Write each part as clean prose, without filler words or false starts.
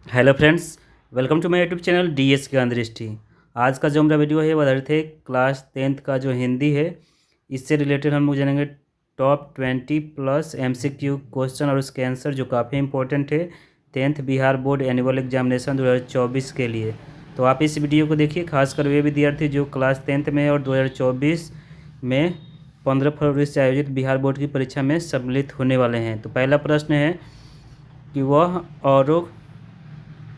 Hello friends, welcome to my YouTube channel DS Gyan Drishti. आज का जो हमारा वीडियो है वो आधारित है क्लास 10th का जो हिंदी है, इससे रिलेटेड हम लोग जानेंगे टॉप 20 प्लस एमसीक्यू क्वेश्चन और उसके आंसर जो काफ़ी इंपॉर्टेंट है 10th Bihar board annual examination 2024 के लिए। तो आप इस वीडियो को देखिए, खासकर वे विद्यार्थी जो क्लास 10th में है और 2024 में 15 फरवरी से आयोजित बिहार बोर्ड की परीक्षा में सम्मिलित होने वाले हैं। तो पहला प्रश्न है कि वह औरों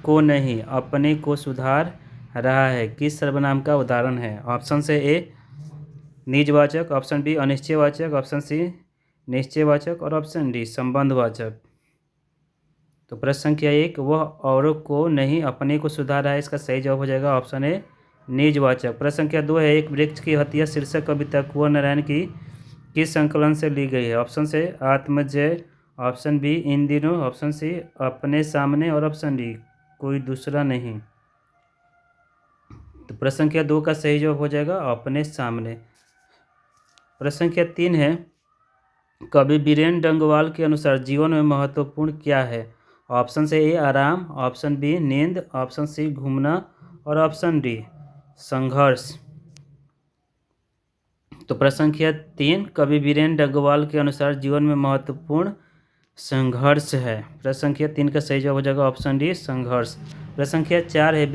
को नहीं अपने को सुधार रहा है, किस सर्वनाम का उदाहरण है? ऑप्शन से ए निजवाचक, ऑप्शन बी अनिश्चयवाचक, ऑप्शन सी निश्चयवाचक और ऑप्शन डी संबंधवाचक। तो प्रश्न संख्या 1, वह औरों को नहीं अपने को सुधार रहा है, इसका सही जवाब हो जाएगा ऑप्शन ए निजवाचक। प्रश्न संख्या 2 है, एक वृक्ष की हत्या शीर्षक कविता कुंवर नारायण की किस संकलन से ली गई है? ऑप्शन से आत्मजय, ऑप्शन बी इन दिनों, ऑप्शन सी अपने सामने और ऑप्शन डी कोई दूसरा नहीं। तो प्रश्न संख्या 2 का सही जवाब हो जाएगा अपने सामने। प्रश्न संख्या 3 है, कवि बीरेन डंगवाल के अनुसार जीवन में महत्वपूर्ण क्या है? ऑप्शन से ए आराम, ऑप्शन बी नींद, ऑप्शन सी घूमना और ऑप्शन डी संघर्ष। तो प्रश्न संख्या 3, कवि बीरेन डंगवाल के अनुसार जीवन में महत्वपूर्ण संघर्ष है। प्रश्न संख्या 3 का सही जवाब हो जाएगा ऑप्शन डी संघर्ष। प्रश्न संख्या 4 है,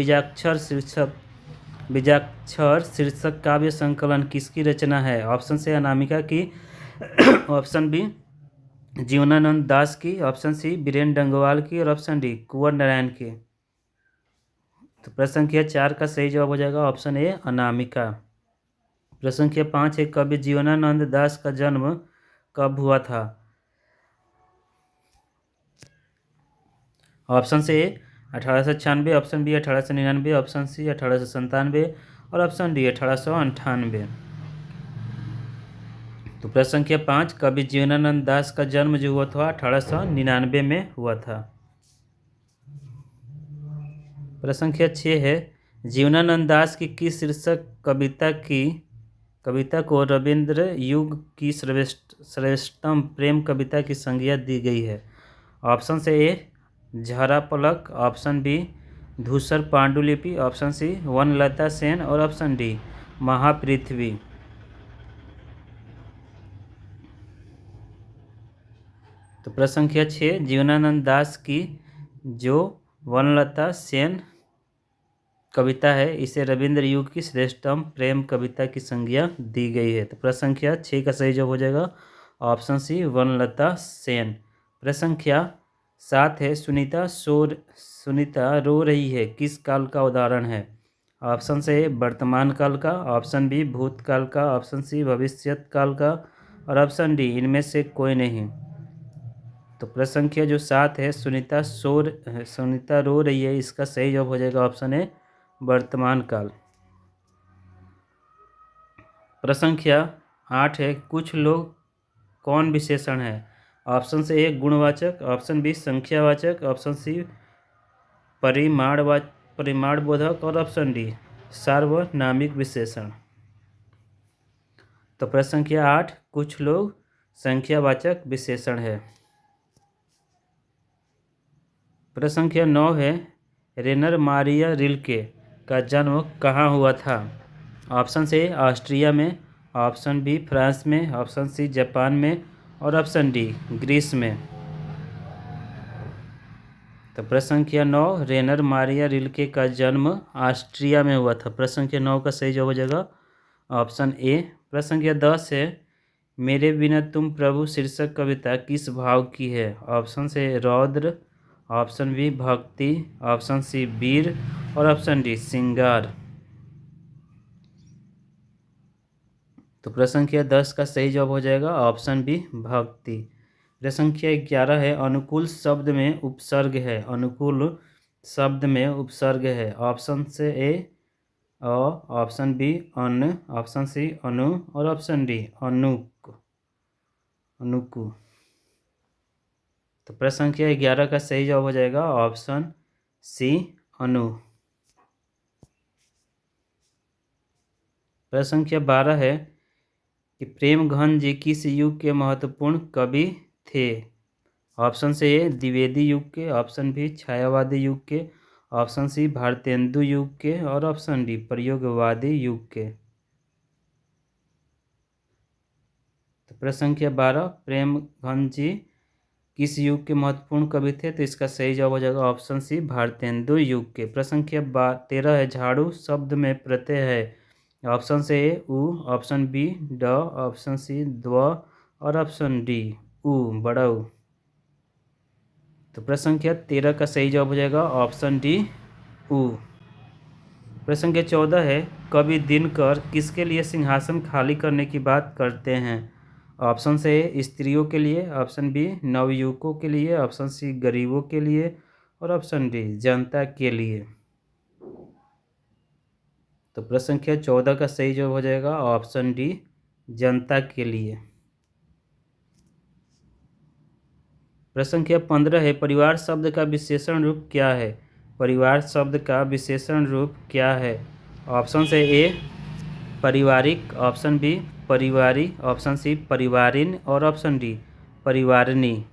बीजाक्षर शीर्षक काव्य संकलन किसकी रचना है? ऑप्शन से अनामिका की, ऑप्शन बी जीवनानंद दास की, ऑप्शन सी बीरेन डंगवाल की और ऑप्शन डी कुंवर नारायण की। तो प्रश्न संख्या 4 का सही जवाब हो जाएगा ऑप्शन ए अनामिका। प्रश्न संख्या 5 है, कवि जीवनानंद दास का जन्म कब हुआ था? ऑप्शन से ए 1896, ऑप्शन बी 1899, ऑप्शन सी 1897 और ऑप्शन डी 1898। तो प्रश्न संख्या 5, कवि जीवनानंद दास का जन्म जो हुआ था 1899 में हुआ था। प्रश्न संख्या 6 है, जीवनानंद दास की किस शीर्षक कविता को रविंद्र युग की श्रेष्ठतम प्रेम कविता की संज्ञा दी गई है? ऑप्शन से ए झरा पलक, ऑप्शन बी धूसर पांडुलिपि, ऑप्शन सी वनलता सेन और ऑप्शन डी महापृथ्वी। तो प्रश्न संख्या 6, जीवनानंद दास की जो वनलता सेन कविता है इसे रविंद्र युग की श्रेष्ठतम प्रेम कविता की संज्ञा दी गई है। तो प्रश्न संख्या 6 का सही जवाब हो जाएगा ऑप्शन सी वनलता सेन। प्रश्न संख्या 7 है, सुनीता रो रही है किस काल का उदाहरण है? ऑप्शन से वर्तमान काल का, ऑप्शन बी भूतकाल का, ऑप्शन सी भविष्यत काल का और ऑप्शन डी इनमें से कोई नहीं। तो प्रश्न संख्या जो 7 है, सुनीता रो रही है, इसका सही जवाब हो जाएगा ऑप्शन ए वर्तमान काल। प्रश्न संख्या 8 है, कुछ लोग कौन विशेषण है? ऑप्शन से ए गुणवाचक, ऑप्शन बी संख्यावाचक, ऑप्शन सी परिमाणबोधक और ऑप्शन डी सार्वनामिक विशेषण। तो प्रश्न संख्या 8, कुछ लोग संख्यावाचक विशेषण है। प्रश्न संख्या 9 है, रेनर मारिया रिल्के का जन्म कहाँ हुआ था? ऑप्शन से ऑस्ट्रिया में, ऑप्शन बी फ्रांस में, ऑप्शन सी जापान में और ऑप्शन डी ग्रीस में। तो प्रश्न संख्या 9, रेनर मारिया रिल्के का जन्म ऑस्ट्रिया में हुआ था। प्रश्न संख्या 9 का सही जवाब हो जाएगा ऑप्शन ए। प्रश्न संख्या 10 है, मेरे बिना तुम प्रभु शीर्षक कविता किस भाव की है? ऑप्शन से रौद्र, ऑप्शन बी भक्ति, ऑप्शन सी वीर और ऑप्शन डी श्रृंगार। तो प्रश्न संख्या 10 का सही जवाब हो जाएगा ऑप्शन बी भक्ति। प्रश्न संख्या 11 है, अनुकूल शब्द में उपसर्ग है, अनुकूल शब्द में उपसर्ग है। ऑप्शन से ए अ, ऑप्शन बी अन, ऑप्शन सी अनु और ऑप्शन डी अनुकु। तो प्रश्न संख्या 11 का सही जवाब हो जाएगा ऑप्शन सी अनु। प्रश्न संख्या 12 है कि प्रेम घन जी किस युग के महत्वपूर्ण कवि थे? ऑप्शन से ए द्विवेदी युग के, ऑप्शन बी छायावादी युग के, ऑप्शन सी भारतेंदु युग के और ऑप्शन डी प्रयोगवादी युग के। तो प्रश्न संख्या 12, प्रेमघन जी किस युग के महत्वपूर्ण कवि थे? तो इसका सही जवाब हो जाएगा ऑप्शन सी भारतेंदु युग के। प्रश्न संख्या 13 है, झाड़ू शब्द में प्रत्यय है? ऑप्शन से ए उ, ऑप्शन बी ड, ऑप्शन सी द्व और ऑप्शन डी उ, बड़ा उ। तो प्रश्न संख्या 13 का सही जवाब हो जाएगा ऑप्शन डी उ। प्रश्न संख्या 14 है, कवि दिनकर किसके लिए सिंहासन खाली करने की बात करते हैं? ऑप्शन से ए स्त्रियों के लिए, ऑप्शन बी नवयुवकों के लिए, ऑप्शन सी गरीबों के लिए और ऑप्शन डी जनता के लिए। तो प्रश्न संख्या 14 का सही जवाब हो जाएगा ऑप्शन डी जनता के लिए। प्रश्न संख्या 15 है, परिवार शब्द का विशेषण रूप क्या है? परिवार शब्द का विशेषण रूप क्या है? ऑप्शन से ए पारिवारिक, ऑप्शन बी परिवारी, ऑप्शन सी परिवारिन और ऑप्शन डी परिवारिनी।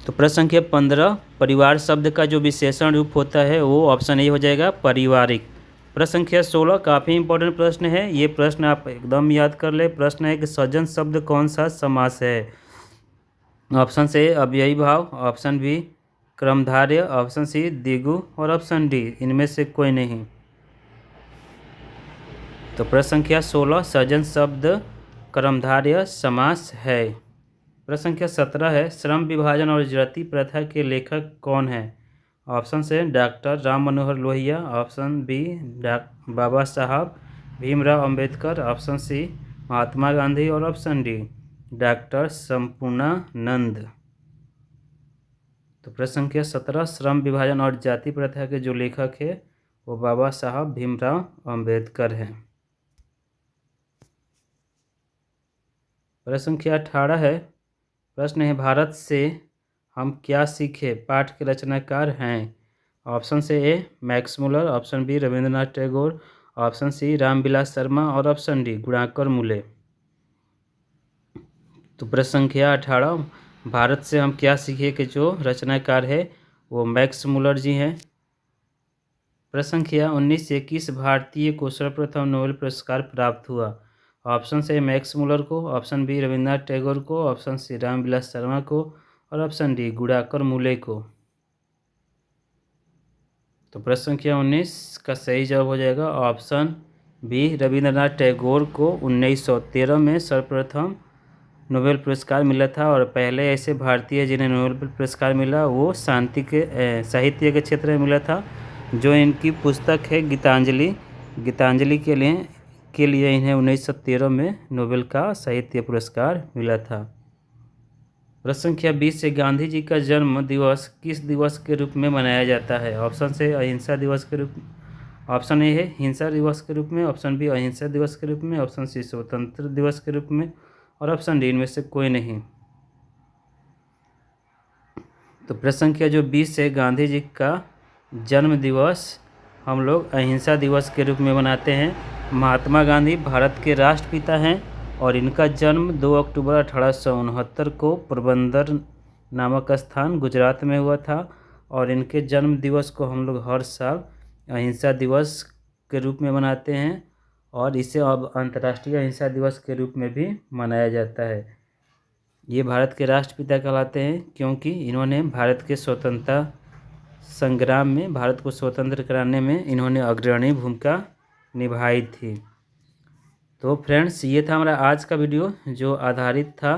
तो प्रश्न संख्या 15, परिवार शब्द का जो विशेषण रूप होता है वो ऑप्शन ए हो जाएगा पारिवारिक। प्रश्न संख्या 16 काफ़ी इंपॉर्टेंट प्रश्न है, ये प्रश्न आप एकदम याद कर ले। प्रश्न है कि सज्जन शब्द कौन सा समास है? ऑप्शन से अव्ययी भाव, ऑप्शन बी क्रमधारय, ऑप्शन सी द्विगु और ऑप्शन डी इनमें से कोई नहीं। तो प्रश्न संख्या 16 सज्जन शब्द कर्मधारय समास है। प्रश्न संख्या 17 है, श्रम विभाजन और जाति प्रथा के लेखक कौन है? ऑप्शन से doctor Ram Manohar Lohia, option B बाबा साहब भीमराव अंबेडकर, ऑप्शन सी महात्मा गांधी और ऑप्शन डी डॉक्टर संपूर्णानंद। तो प्रश्न संख्या 17 श्रम विभाजन और जाति प्रथा के जो लेखक है वो बाबा साहब भीमराव अंबेडकर हैं। प्रश्न संख्या 18 है, प्रश्न है भारत से हम क्या सीखे पाठ के रचनाकार हैं? ऑप्शन से A Max Muller, option B Rabindranath Tagore, option C Ramvilas Sharma और ऑप्शन डी गुणाकर मूले। तो प्रश्न संख्या 18 भारत से हम क्या सीखे के जो रचनाकार है वो मैक्स मुलर जी हैं। प्रश्न संख्या 19 से किस भारतीय को सर्वप्रथम नोबेल पुरस्कार प्राप्त हुआ? ऑप्शन से मैक्स मुलर को, ऑप्शन बी रविंद्रनाथ टैगोर को, ऑप्शन सी रामविलास शर्मा को और ऑप्शन डी गुणाकर मूले को। तो प्रश्न संख्या 19 का सही जवाब हो जाएगा ऑप्शन बी रविंद्रनाथ टैगोर को 1913 में सर्वप्रथम नोबेल पुरस्कार मिला था। और पहले ऐसे भारतीय जिन्हें नोबेल पुरस्कार मिला वो शांति के साहित्य के क्षेत्र में मिला था, जो इनकी पुस्तक है गीतांजलि। गीतांजलि के लिए इन्हें 1913 में नोबेल का साहित्य पुरस्कार मिला था। प्रश्न संख्या 20 से गांधी जी का जन्म दिवस किस दिवस के रूप में मनाया जाता है? ऑप्शन से अहिंसा दिवस के रूप, ऑप्शन ए है हिंसा दिवस के रूप में, ऑप्शन बी अहिंसा दिवस के रूप में, ऑप्शन सी स्वतंत्र दिवस के रूप में और ऑप्शन डी इनमें से कोई नहीं। तो प्रश्न संख्या जो 20 है, गांधी जी का जन्म दिवस हम लोग अहिंसा दिवस के रूप में मनाते हैं। महात्मा गांधी भारत के राष्ट्रपिता हैं और इनका जन्म 2 अक्टूबर 1869 को पोरबंदर नामक स्थान गुजरात में हुआ था। और इनके जन्म दिवस को हम लोग हर साल अहिंसा दिवस के रूप में मनाते हैं और इसे अब अंतर्राष्ट्रीय अहिंसा दिवस के रूप में भी मनाया जाता है। ये भारत के राष्ट्रपिता कहलाते हैं क्योंकि इन्होंने भारत के स्वतंत्रता संग्राम में, भारत को स्वतंत्र कराने में इन्होंने अग्रणी भूमिका निभाई थी। तो फ्रेंड्स ये था हमारा आज का वीडियो जो आधारित था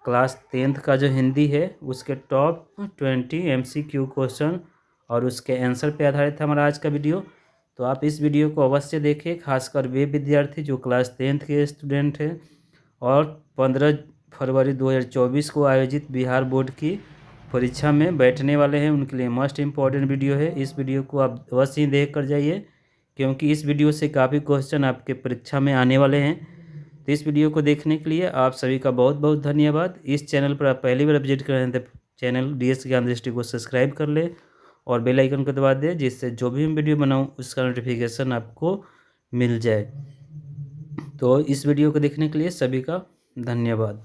क्लास 10th का जो हिंदी है उसके टॉप 20 MCQ क्वेश्चन और उसके आंसर पे आधारित था हमारा आज का वीडियो। तो आप इस वीडियो को अवश्य देखें, खासकर वे विद्यार्थी जो क्लास 10th के स्टूडेंट हैं और 15 फरवरी 2024 को आयोजित बिहार बोर्ड की परीक्षा में बैठने वाले हैं, उनके लिए मोस्ट इम्पॉर्टेंट वीडियो है। इस वीडियो को आप अवश्य ही देख कर जाइए क्योंकि इस वीडियो से काफ़ी क्वेश्चन आपके परीक्षा में आने वाले हैं। तो इस वीडियो को देखने के लिए आप सभी का बहुत बहुत धन्यवाद। इस चैनल पर आप पहली बार विजिट कर रहे हैं तो चैनल DS ज्ञान दृष्टि को सब्सक्राइब कर ले और बेल आइकन को दबा दें जिससे जो भी हम वीडियो बनाऊं उसका नोटिफिकेशन आपको मिल जाए। तो इस वीडियो को देखने के लिए सभी का धन्यवाद।